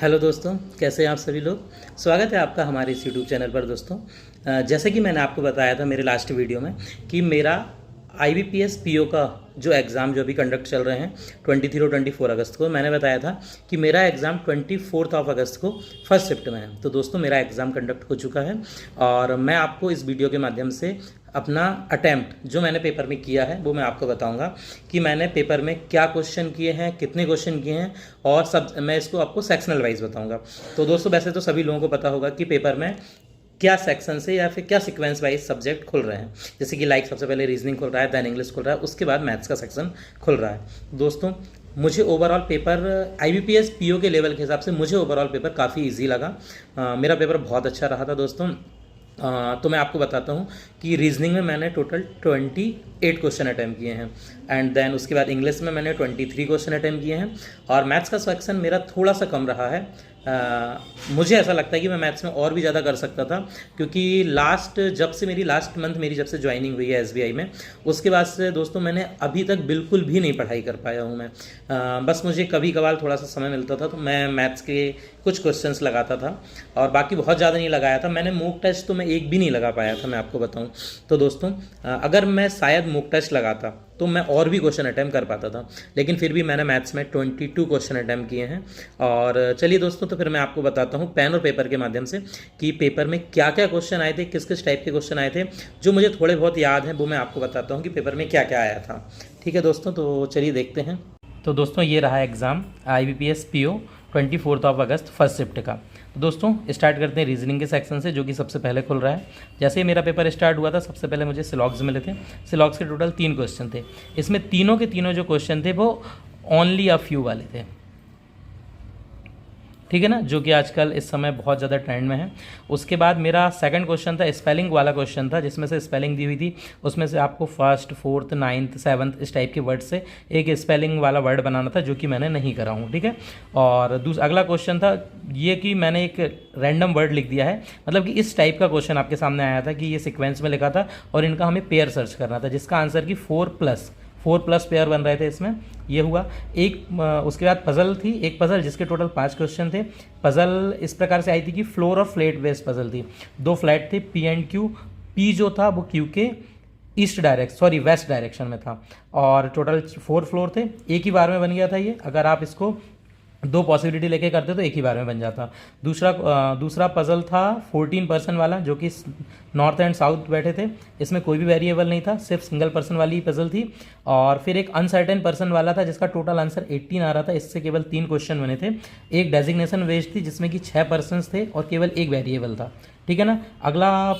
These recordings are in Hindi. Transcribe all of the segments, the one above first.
हेलो दोस्तों, कैसे हैं आप सभी लोग। स्वागत है आपका हमारे इस यूट्यूब चैनल पर दोस्तों। जैसे कि मैंने आपको बताया था मेरे लास्ट वीडियो में कि मेरा IBPS PO का जो एग्ज़ाम जो अभी कंडक्ट चल रहे हैं 23 और 24 अगस्त को, मैंने बताया था कि मेरा एग्ज़ाम 24 अगस्त को फर्स्ट शिफ्ट में है। तो दोस्तों मेरा एग्ज़ाम कंडक्ट हो चुका है और मैं आपको इस वीडियो के माध्यम से अपना अटैम्प्ट जो मैंने पेपर में किया है वो मैं आपको बताऊंगा कि मैंने पेपर में क्या क्वेश्चन किए हैं, कितने क्वेश्चन किए हैं और सब मैं इसको आपको सेक्शनल वाइज बताऊंगा। तो दोस्तों वैसे तो सभी लोगों को पता होगा कि पेपर में क्या सेक्शन से या फिर क्या सीक्वेंस वाइज सब्जेक्ट खुल रहे हैं, जैसे कि लाइक सबसे पहले रीजनिंग खुल रहा है, देन इंग्लिश खुल रहा है, उसके बाद मैथ्स का सेक्शन खुल रहा है। दोस्तों मुझे ओवरऑल पेपर IBPS PO के लेवल के हिसाब से मुझे ओवरऑल पेपर काफ़ी इजी लगा। मेरा पेपर बहुत अच्छा रहा था दोस्तों। तो मैं आपको बताता हूँ कि रीजनिंग में मैंने टोटल 28 क्वेश्चन अटैम्प्ट किए हैं एंड देन उसके बाद इंग्लिश में मैंने 23 क्वेश्चन अटैम्प्ट किए हैं और मैथ्स का सेक्शन मेरा थोड़ा सा कम रहा है। मुझे ऐसा लगता है कि मैं मैथ्स में और भी ज़्यादा कर सकता था, क्योंकि लास्ट मंथ मेरी जब से ज्वाइनिंग हुई है SBI में, उसके बाद से दोस्तों मैंने अभी तक बिल्कुल भी नहीं पढ़ाई कर पाया हूँ मैं। बस मुझे कभी कभार थोड़ा सा समय मिलता था तो मैं मैथ्स के कुछ क्वेश्चंस लगाता था और बाकी बहुत ज़्यादा नहीं लगाया था। मैंने मॉक टेस्ट तो मैं एक भी नहीं लगा पाया था, मैं आपको बताऊँ तो दोस्तों। अगर मैं शायद मॉक टेस्ट लगाता तो मैं और भी क्वेश्चन अटैम्प्ट कर पाता था, लेकिन फिर भी मैंने मैथ्स में 22 क्वेश्चन अटैम्प्ट किए हैं। और चलिए दोस्तों, तो फिर मैं आपको बताता हूँ पेन और पेपर के माध्यम से कि पेपर में क्या क्या क्वेश्चन आए थे, किस किस टाइप के क्वेश्चन आए थे। जो मुझे थोड़े बहुत याद हैं वो मैं आपको बताता हूँ कि पेपर में क्या क्या आया था। ठीक है दोस्तों, तो चलिए देखते हैं। तो दोस्तों ये रहा एग्ज़ाम IBPS PO 24 अगस्त फर्स्ट शिफ्ट का। तो दोस्तों स्टार्ट करते हैं रीजनिंग के सेक्शन से, जो कि सबसे पहले खुल रहा है। जैसे ही मेरा पेपर स्टार्ट हुआ था सबसे पहले मुझे सिलॉग्स मिले थे। सिलॉग्स के टोटल 3 क्वेश्चन थे। इसमें तीनों के तीनों जो क्वेश्चन थे वो ओनली अ फ्यू वाले थे, ठीक है ना, जो कि आजकल इस समय बहुत ज़्यादा ट्रेंड में है। उसके बाद मेरा सेकंड क्वेश्चन था, स्पेलिंग वाला क्वेश्चन था, जिसमें से स्पेलिंग दी हुई थी, उसमें से आपको फर्स्ट, फोर्थ, नाइन्थ, सेवन्थ इस टाइप के वर्ड से एक स्पेलिंग वाला वर्ड बनाना था, जो कि मैंने नहीं करा हूँ, ठीक है। और अगला क्वेश्चन था ये कि मैंने एक रैंडम वर्ड लिख दिया है, मतलब कि इस टाइप का क्वेश्चन आपके सामने आया था कि ये सिक्वेंस में लिखा था और इनका हमें पेयर सर्च करना था, जिसका आंसर कि 4+ पेयर बन रहे थे इसमें। ये हुआ एक। उसके बाद पज़ल थी, एक पज़ल जिसके टोटल 5 क्वेश्चन थे। पज़ल इस प्रकार से आई थी कि फ्लोर और फ्लैट बेस्ड पज़ल थी। 2 फ्लैट थे, P एंड Q। P जो था वो Q के वेस्ट डायरेक्शन में था और टोटल 4 फ्लोर थे। एक ही बार में बन गया था ये। अगर आप इसको 2 पॉसिबिलिटी लेके करते तो एक ही बार में बन जाता। दूसरा पज़ल था 14 पर्सन वाला, जो कि नॉर्थ एंड साउथ बैठे थे। इसमें कोई भी वेरिएबल नहीं था, सिर्फ सिंगल पर्सन वाली ही पज़ल थी। और फिर एक अनसर्टेन पर्सन वाला था, जिसका टोटल आंसर 18 आ रहा था। इससे केवल 3 क्वेश्चन बने थे। एक डेजिग्नेशन वेज थी, जिसमें कि 6 पर्सनस थे और केवल एक वेरिएबल था, ठीक है ना। अगला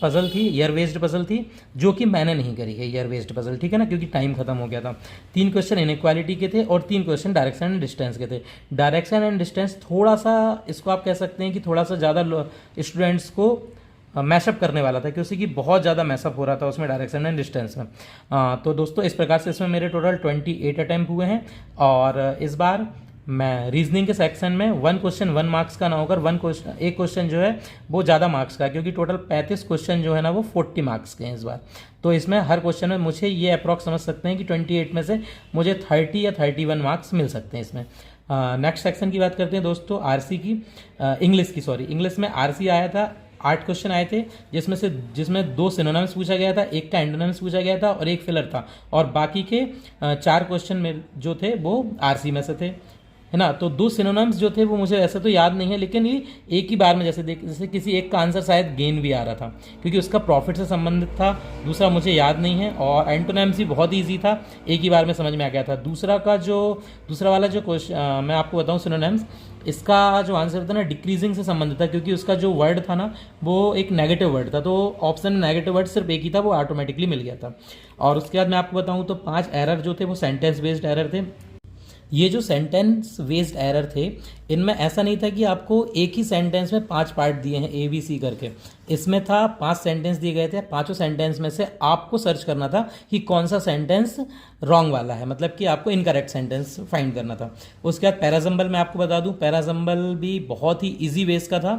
पज़ल थी ईयर बेस्ड पज़ल थी, जो कि मैंने नहीं करी है ईयर बेस्ड पज़ल, ठीक है ना, क्योंकि टाइम खत्म हो गया था। 3 क्वेश्चन इनइक्वालिटी के थे और 3 क्वेश्चन डायरेक्शन एंड डिस्टेंस के थे। डायरेक्शन एंड डिस्टेंस थोड़ा सा, इसको आप कह सकते हैं कि थोड़ा सा ज़्यादा स्टूडेंट्स को मैशअप करने वाला था, क्योंकि बहुत ज़्यादा मैशअप हो रहा था उसमें डायरेक्शन एंड डिस्टेंस में। तो दोस्तों इस प्रकार से इसमें मेरे टोटल 28 अटैम्प्ट हुए हैं। और इस बार मैं रीजनिंग के सेक्शन में 1 क्वेश्चन 1 मार्क्स का ना होकर एक क्वेश्चन जो है वो ज़्यादा मार्क्स का, क्योंकि टोटल 35 क्वेश्चन जो है ना वो 40 मार्क्स के हैं इस बार। तो इसमें हर क्वेश्चन में मुझे ये अप्रॉक्स समझ सकते हैं कि 28 में से मुझे 30 या 31 मार्क्स मिल सकते हैं इसमें। नेक्स्ट सेक्शन की बात करते हैं दोस्तों, RC की, इंग्लिश में RC आया था। 8 क्वेश्चन आए थे, जिसमें 2 सिनोनिम्स पूछा गया था, एक का एंटोनिम्स पूछा गया था और एक फिलर था। और बाकी के 4 क्वेश्चन में जो थे वो RC में से थे, है ना। तो 2 सिनोनिम्स जो थे वो मुझे ऐसे तो याद नहीं है, लेकिन ये एक ही बार में जैसे किसी एक का आंसर शायद गेन भी आ रहा था, क्योंकि उसका प्रॉफिट से संबंधित था। दूसरा मुझे याद नहीं है। और एंटोनिम्स भी बहुत ईजी था, एक ही बार में समझ में आ गया था। दूसरा वाला जो क्वेश्चन मैं आपको बताऊं सिनोनिम्स, इसका जो आंसर था ना डिक्रीजिंग से संबंधित था, क्योंकि उसका जो वर्ड था ना वो एक नेगेटिव वर्ड था। तो ऑप्शन में नेगेटिव वर्ड सिर्फ एक ही था, वो ऑटोमेटिकली मिल गया था। और उसके बाद मैं आपको बताऊँ तो 5 एरर जो थे वो सेंटेंस बेस्ड एरर थे। ये जो सेंटेंस बेस्ड एरर थे, इनमें ऐसा नहीं था कि आपको एक ही सेंटेंस में 5 पार्ट दिए हैं ABC करके। इसमें था 5 सेंटेंस दिए गए थे, 5 सेंटेंस में से आपको सर्च करना था कि कौन सा सेंटेंस रॉन्ग वाला है, मतलब कि आपको इनकरेक्ट सेंटेंस फाइंड करना था। उसके बाद पैराजम्बल मैं आपको बता दूं, पैराजम्बल भी बहुत ही ईजी बेस का था,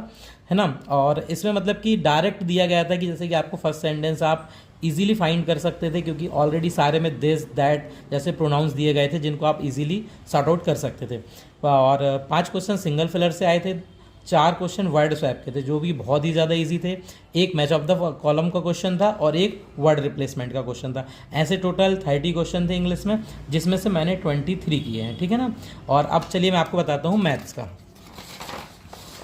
है ना। और इसमें मतलब कि डायरेक्ट दिया गया था कि जैसे कि आपको फर्स्ट सेंटेंस आप इजीली फाइंड कर सकते थे, क्योंकि ऑलरेडी सारे में दिस दैट जैसे प्रोनाउंस दिए गए थे जिनको आप इजीली सॉर्ट आउट कर सकते थे। और 5 क्वेश्चन सिंगल फिलर से आए थे, 4 क्वेश्चन वर्ड स्वैप के थे जो भी बहुत ही ज़्यादा इजी थे, एक मैच ऑफ द कॉलम का क्वेश्चन था और एक वर्ड रिप्लेसमेंट का क्वेश्चन था। ऐसे टोटल 30 क्वेश्चन थे इंग्लिश में, जिसमें से मैंने 23 किए हैं, ठीक है ना। और अब चलिए मैं आपको बताता हूँ मैथ्स का।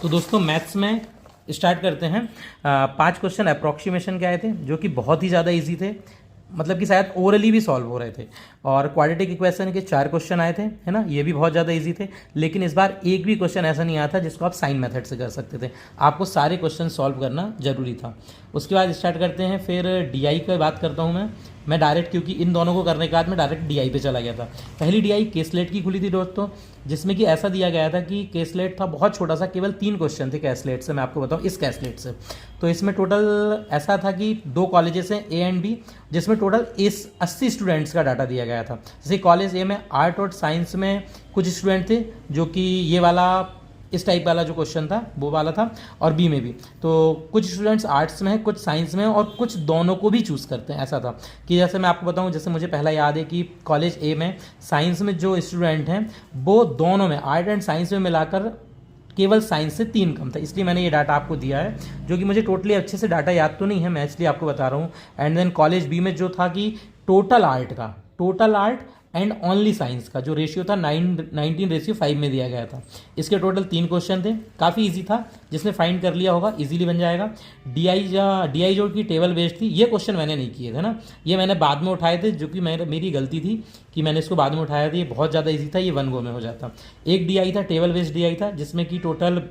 तो दोस्तों मैथ्स में स्टार्ट करते हैं। 5 क्वेश्चन अप्रॉक्सीमेशन के आए थे जो कि बहुत ही ज़्यादा इजी थे, मतलब कि शायद ओरली भी सॉल्व हो रहे थे। और क्वाड्रेटिक इक्वेशन के 4 क्वेश्चन आए थे, है ना, ये भी बहुत ज़्यादा इजी थे। लेकिन इस बार एक भी क्वेश्चन ऐसा नहीं आया था जिसको आप साइन मेथड से कर सकते थे, आपको सारे क्वेश्चन सॉल्व करना जरूरी था। उसके बाद स्टार्ट करते हैं, फिर डीआई की बात करता हूँ मैं डायरेक्ट, क्योंकि इन दोनों को करने के बाद मैं डायरेक्ट डीआई पे चला गया था। पहली डीआई केसलेट की खुली थी दोस्तों, जिसमें कि ऐसा दिया गया था कि केसलेट था बहुत छोटा सा, केवल 3 क्वेश्चन थे कैसलेट से। मैं आपको बताऊं इस कैसलेट से, तो इसमें टोटल ऐसा था कि 2 कॉलेजेस हैं, ए एंड बी, जिसमें टोटल 80 स्टूडेंट्स का डाटा दिया गया था। जैसे कॉलेज ए में आर्ट और साइंस में कुछ स्टूडेंट थे, जो कि ये वाला इस टाइप वाला जो क्वेश्चन था वो वाला था, और बी में भी तो कुछ स्टूडेंट्स आर्ट्स में हैं, कुछ साइंस में हैं, और कुछ दोनों को भी चूज़ करते हैं। ऐसा था कि जैसे मैं आपको बताऊं, जैसे मुझे पहला याद है कि कॉलेज ए में साइंस में जो स्टूडेंट हैं वो दोनों में आर्ट एंड साइंस में मिलाकर केवल साइंस से 3 कम था, इसलिए मैंने ये डाटा आपको दिया है, जो कि मुझे टोटली अच्छे से डाटा याद तो नहीं है, मैं इसलिए आपको बता रहा हूँ। एंड देन कॉलेज बी में जो था कि total art and only science का जो रेशियो था 19:5 में दिया गया था। इसके टोटल 3 क्वेश्चन थे, काफ़ी इजी था, जिसने फाइंड कर लिया होगा इजीली बन जाएगा। डीआई जोड़ की टेबल बेस्ड थी, ये क्वेश्चन मैंने नहीं किए थे ना, ये मैंने बाद में उठाए थे, जो कि मेरी गलती थी कि मैंने इसको बाद में उठाया था। ये बहुत ज़्यादा ईजी था, ये 1 गो में हो जाता। एक डीआई था, टेबल बेस्ड डीआई था, जिसमें कि टोटल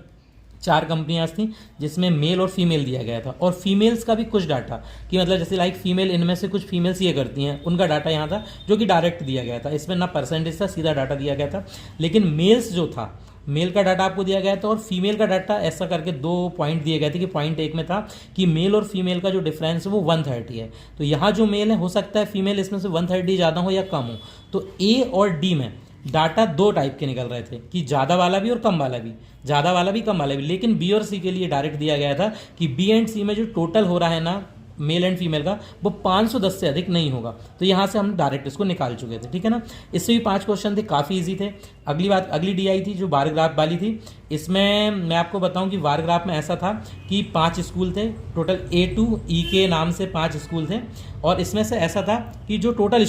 4 कंपनियाँ थी, जिसमें मेल और फीमेल दिया गया था, और फीमेल्स का भी कुछ डाटा, कि मतलब जैसे लाइक फीमेल, इनमें से कुछ फीमेल्स ये करती हैं, उनका डाटा यहाँ था जो कि डायरेक्ट दिया गया था। इसमें ना परसेंटेज था, सीधा डाटा दिया गया था। लेकिन मेल्स जो था, मेल का डाटा आपको दिया गया था और फीमेल का डाटा ऐसा करके 2 पॉइंट दिए गए थे, कि पॉइंट 1 में था कि मेल और फीमेल का जो डिफरेंस है वो 130 है। तो यहाँ जो मेल है, हो सकता है फीमेल इसमें से 130 ज़्यादा हो या कम हो। तो ए और डी में डाटा 2 टाइप के निकल रहे थे, कि ज़्यादा वाला भी और कम वाला भी, ज़्यादा वाला भी कम वाला भी। लेकिन बी और सी के लिए डायरेक्ट दिया गया था कि बी एंड सी में जो टोटल हो रहा है ना मेल एंड फीमेल का, वो 510 से अधिक नहीं होगा। तो यहाँ से हम डायरेक्ट इसको निकाल चुके थे, ठीक है ना। इससे भी 5 क्वेश्चन थे, काफ़ी इजी थे। अगली डीआई थी जो बार ग्राफ वाली थी। इसमें मैं आपको बताऊं कि बार ग्राफ में ऐसा था कि 5 स्कूल थे, टोटल A to E के नाम से 5 स्कूल थे, और इसमें से ऐसा था कि जो टोटल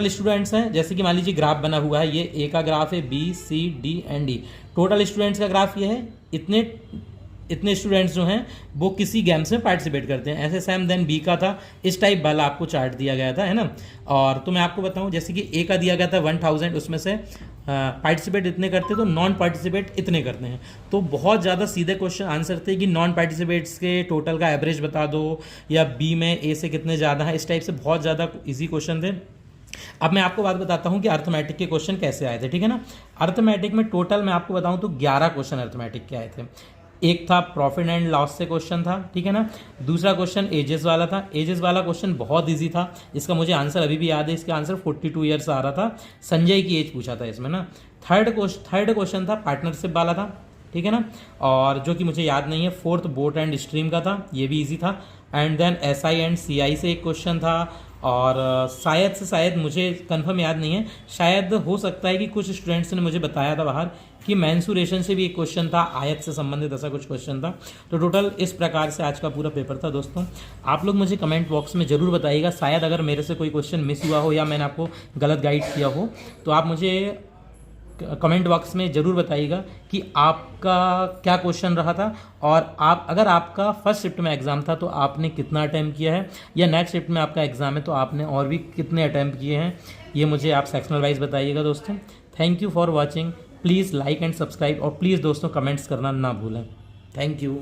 स्टूडेंट्स हैं, जैसे कि मान लीजिए ग्राफ बना हुआ है, ये ए का ग्राफ है, B C D and E, total students का ग्राफ ये है। इतने स्टूडेंट्स जो हैं वो किसी गेम्स में पार्टिसिपेट करते हैं। ऐसे सेम देन बी का था, इस टाइप वाला आपको चार्ट दिया गया था, है ना। और तो मैं आपको बताऊं, जैसे कि ए का दिया गया था 1000, उसमें से पार्टिसिपेट इतने करते, तो नॉन पार्टिसिपेट इतने करते हैं। तो बहुत ज़्यादा सीधे क्वेश्चन आंसर थे कि नॉन पार्टिसिपेट्स के टोटल का एवरेज बता दो, या बी में ए से कितने ज़्यादा है, इस टाइप से बहुत ज़्यादा ईजी क्वेश्चन थे। अब मैं आपको बात बताता हूं कि अर्थमेटिक के क्वेश्चन कैसे आए थे, ठीक है ना। अर्थमेटिक में टोटल मैं आपको बताऊं तो 11 क्वेश्चन अर्थमेटिक के आए थे। एक था प्रॉफिट एंड लॉस से क्वेश्चन था, ठीक है ना। दूसरा क्वेश्चन एजेस वाला था। एजेस वाला क्वेश्चन बहुत इजी था, इसका मुझे आंसर अभी भी याद है, इसका आंसर 42 ईयर्स आ रहा था। संजय की एज पूछा था इसमें ना। थर्ड क्वेश्चन था पार्टनरशिप वाला था, ठीक है ना, और जो कि मुझे याद नहीं है। फोर्थ बोट एंड स्ट्रीम का था, ये भी इजी था। And then SI and CI से एक क्वेश्चन था, और शायद मुझे कंफर्म याद नहीं है, शायद हो सकता है कि कुछ स्टूडेंट्स ने मुझे बताया था बाहर कि मेंसुरेशन से भी एक क्वेश्चन था, आयत से संबंधित ऐसा कुछ क्वेश्चन था। तो टोटल इस प्रकार से आज का पूरा पेपर था दोस्तों। आप लोग मुझे कमेंट बॉक्स में ज़रूर बताइएगा, शायद अगर मेरे से कोई क्वेश्चन मिस हुआ हो या मैंने आपको गलत गाइड किया हो, तो आप मुझे कमेंट बॉक्स में ज़रूर बताइएगा कि आपका क्या क्वेश्चन रहा था, और अगर आपका फर्स्ट शिफ्ट में एग्ज़ाम था तो आपने कितना अटैम्प्ट किया है, या नेक्स्ट शिफ्ट में आपका एग्ज़ाम है तो आपने और भी कितने अटैम्प्ट किए हैं, ये मुझे आप सेक्शनल वाइज बताइएगा दोस्तों। Thank you for watching. Please like and subscribe, और प्लीज़ दोस्तों कमेंट्स करना ना भूलें। Thank you.